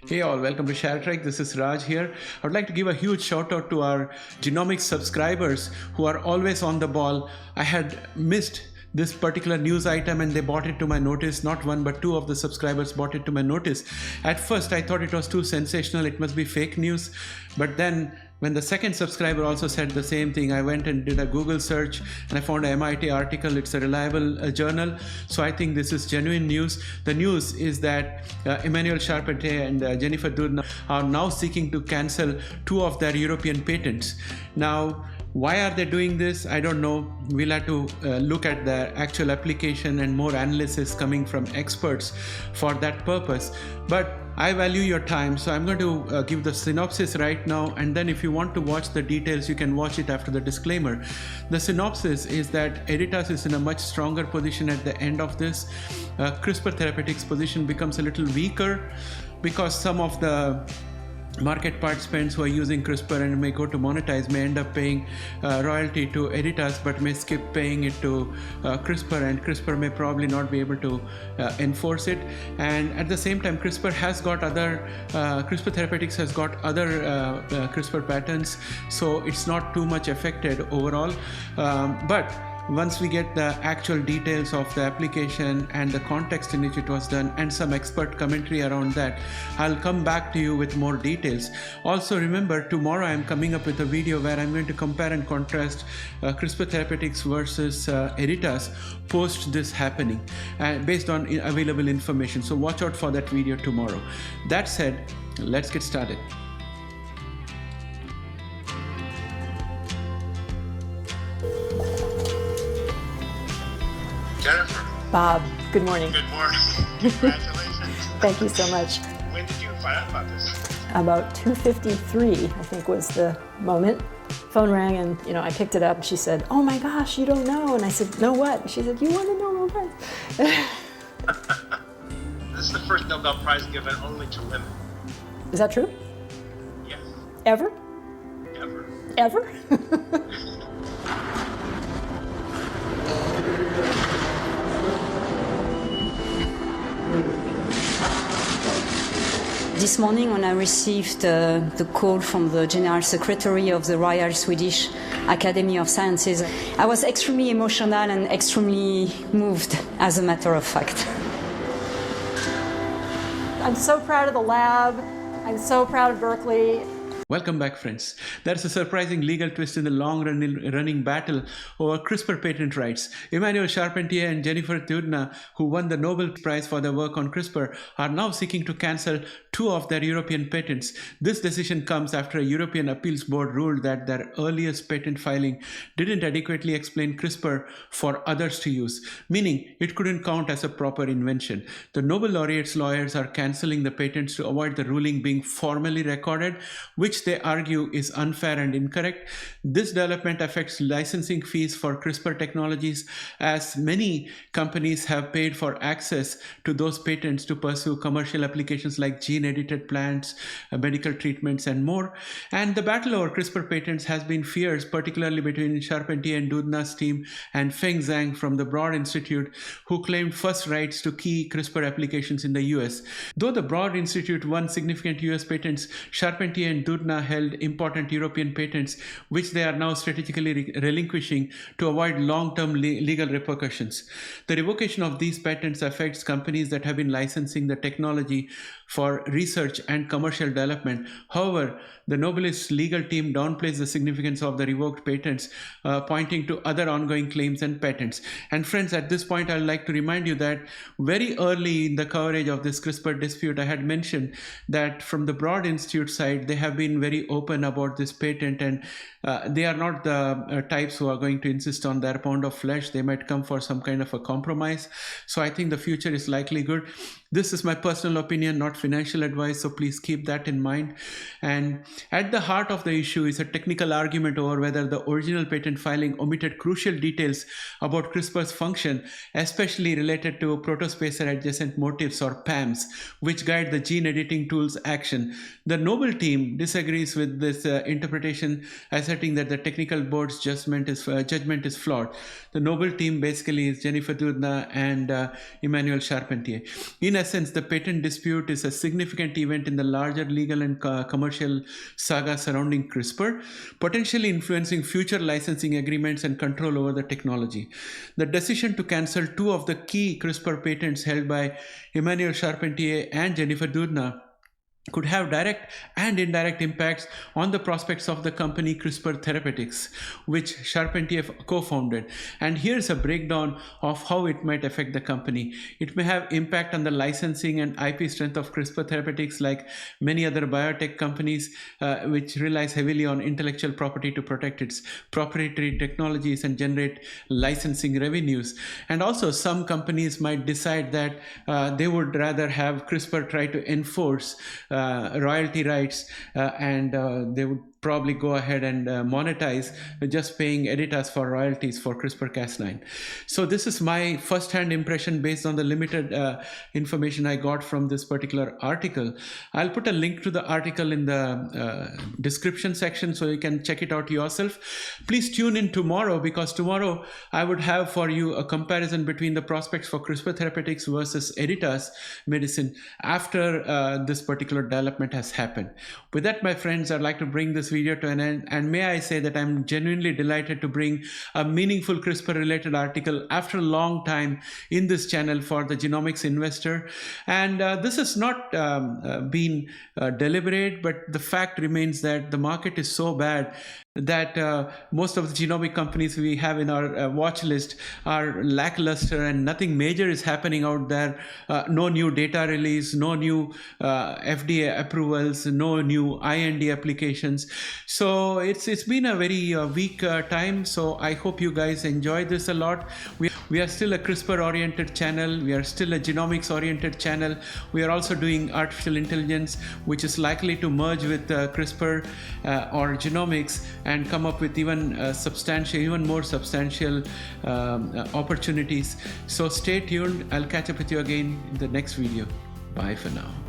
Hey all, welcome to ShareTrek. This is Raj here. I would like to give a huge shout out to our genomics subscribers who are always on the ball. I had missed this particular news item and they brought it to my notice. Not one but two of the subscribers brought it to my notice. At first I thought it was too sensational, it must be fake news. But then when the second subscriber also said the same thing, I went and did a Google search and I found an MIT article. It's a reliable journal. So I think this is genuine news. The news is that Emmanuelle Charpentier and Jennifer Doudna are now seeking to cancel two of their European patents. Now, why are they doing this? I don't know. We'll have to look at the actual application and more analysis coming from experts for that purpose. But I value your time, so I'm going to give the synopsis right now, and then if you want to watch the details, you can watch it after the disclaimer. The synopsis is that Editas is in a much stronger position at the end of this. CRISPR Therapeutics' position becomes a little weaker because some of the market participants who are using CRISPR and may go to monetize may end up paying royalty to Editas but may skip paying it to CRISPR, and CRISPR may probably not be able to enforce it. And at the same time, CRISPR Therapeutics has got other CRISPR patents, so it's not too much affected overall. But once we get the actual details of the application and the context in which it was done and some expert commentary around that, I'll come back to you with more details. Also remember, tomorrow I'm coming up with a video where I'm going to compare and contrast CRISPR Therapeutics versus Editas post this happening based on available information. So watch out for that video tomorrow. That said, let's get started. Jennifer. Bob, good morning. Good morning. Congratulations. Thank you so much. When did you find out about this? About 2:53, I think, was the moment. Phone rang and, I picked it up and she said, "Oh my gosh, you don't know." And I said, "No what?" She said, "You want to know what?" This is the first Nobel Prize given only to women. Is that true? Yes. Ever? Ever. Ever? This morning when I received the call from the General Secretary of the Royal Swedish Academy of Sciences, I was extremely emotional and extremely moved, as a matter of fact. I'm so proud of the lab. I'm so proud of Berkeley. Welcome back, friends. There's a surprising legal twist in the long-running battle over CRISPR patent rights. Emmanuelle Charpentier and Jennifer Doudna, who won the Nobel Prize for their work on CRISPR, are now seeking to cancel two of their European patents. This decision comes after a European appeals board ruled that their earliest patent filing didn't adequately explain CRISPR for others to use, meaning it couldn't count as a proper invention. The Nobel laureates' lawyers are canceling the patents to avoid the ruling being formally recorded, which they argue is unfair and incorrect. This development affects licensing fees for CRISPR technologies, as many companies have paid for access to those patents to pursue commercial applications like gene-edited plants, medical treatments, and more. And the battle over CRISPR patents has been fierce, particularly between Charpentier and Doudna's team and Feng Zhang from the Broad Institute, who claimed first rights to key CRISPR applications in the US. Though the Broad Institute won significant US patents, Charpentier and Doudna held important European patents, which they are now strategically relinquishing to avoid long-term legal repercussions. The revocation of these patents affects companies that have been licensing the technology for research and commercial development. However, the Nobilis legal team downplays the significance of the revoked patents, pointing to other ongoing claims and patents. And friends, at this point, I'd like to remind you that very early in the coverage of this CRISPR dispute, I had mentioned that from the Broad Institute side, they have been very open about this patent, and they are not the types who are going to insist on their pound of flesh. They might come for some kind of a compromise. So I think the future is likely good. This is my personal opinion, not financial advice, so please keep that in mind. And at the heart of the issue is a technical argument over whether the original patent filing omitted crucial details about CRISPR's function, especially related to protospacer adjacent motifs, or PAMs, which guide the gene editing tool's action. The Nobel team disagrees disagrees with this interpretation, asserting that the technical board's judgment is flawed. The Nobel team basically is Jennifer Doudna and Emmanuel Charpentier. In essence, the patent dispute is a significant event in the larger legal and commercial saga surrounding CRISPR, potentially influencing future licensing agreements and control over the technology. The decision to cancel 2 of the key CRISPR patents held by Emmanuel Charpentier and Jennifer Doudna could have direct and indirect impacts on the prospects of the company CRISPR Therapeutics, which Charpentier co-founded. And here's a breakdown of how it might affect the company. It may have impact on the licensing and IP strength of CRISPR Therapeutics, like many other biotech companies, which relies heavily on intellectual property to protect its proprietary technologies and generate licensing revenues. And also some companies might decide that they would rather have CRISPR try to enforce royalty rights, and they would probably go ahead and monetize just paying Editas for royalties for CRISPR-Cas9. So this is my first-hand impression based on the limited information I got from this particular article. I'll put a link to the article in the description section so you can check it out yourself. Please tune in tomorrow, because tomorrow I would have for you a comparison between the prospects for CRISPR Therapeutics versus Editas Medicine after this particular development has happened. With that, my friends, I'd like to bring this video to an end, and may I say that I'm genuinely delighted to bring a meaningful CRISPR related article after a long time in this channel for the genomics investor. And this has not been deliberate, but the fact remains that the market is so bad that most of the genomic companies we have in our watch list are lackluster and nothing major is happening out there. No new data release, no new FDA approvals, no new IND applications. So it's been a very weak time. So I hope you guys enjoy this a lot. We are still a CRISPR oriented channel. We are still a genomics oriented channel. We are also doing artificial intelligence, which is likely to merge with CRISPR or genomics and come up with even more substantial opportunities. So stay tuned. I'll catch up with you again in the next video. Bye for now.